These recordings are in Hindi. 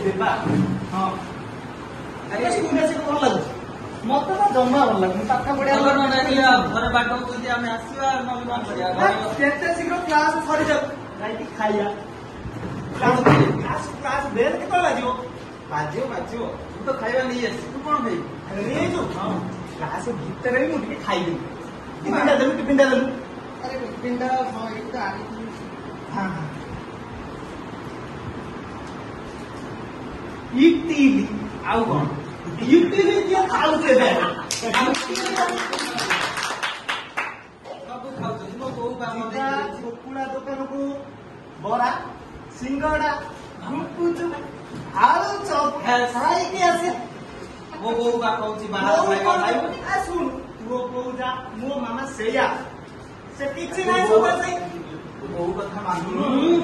देबा हां अरे स्कूल से कोन लागो मत तो जम्मा भल लागो पाठा पढिया चलो ना या घरे बाटो कोति आमे आसीबा नबी मान करिया केते शीघ्र क्लास सरी जा जाई खाइया क्लास बेल के तो लाजियो बाजियो तू तो खाइबा नहीं आसी तू कोन खाई अरे जो हां क्लास भीतर ही मुठी खाई दे टिफिन दे अरे टिफिन दा हां इटा आनी हां इटली आउ कोन इटली के खाउ से दे सब खाउ छ मो को काम दे कुकुड़ा दुकान को बड़ा सिंगड़ा गुपचुप आलू चॉप खाई के आसे मो को का कहूची बाहर खाइबा खाइबो आ सुन तू को जा मो मामा सेया से किछि नाही सब से बहु कथा मानु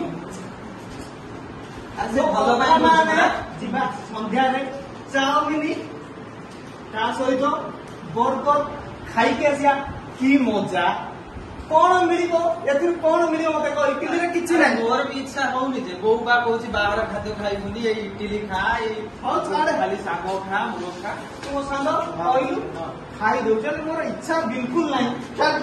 आज भलो बाबा पाई माने जिबा संध्या रे चाउमिन ता सहित बर्गर खाई के आसिया की मजा कौन मिलिबो एथुर कौन मिलिबो मते कहि इटली रे किछि नाही मोर भी इच्छा होउनी जे बहु का कहूची बाहर खाद्य खाइबुनी ए इडली खा ए हौ छाड़े खाली सागो खा मुरो खा तो सांदो कहिलु खाई दउछन मोर इच्छा बिल्कुल नाही चल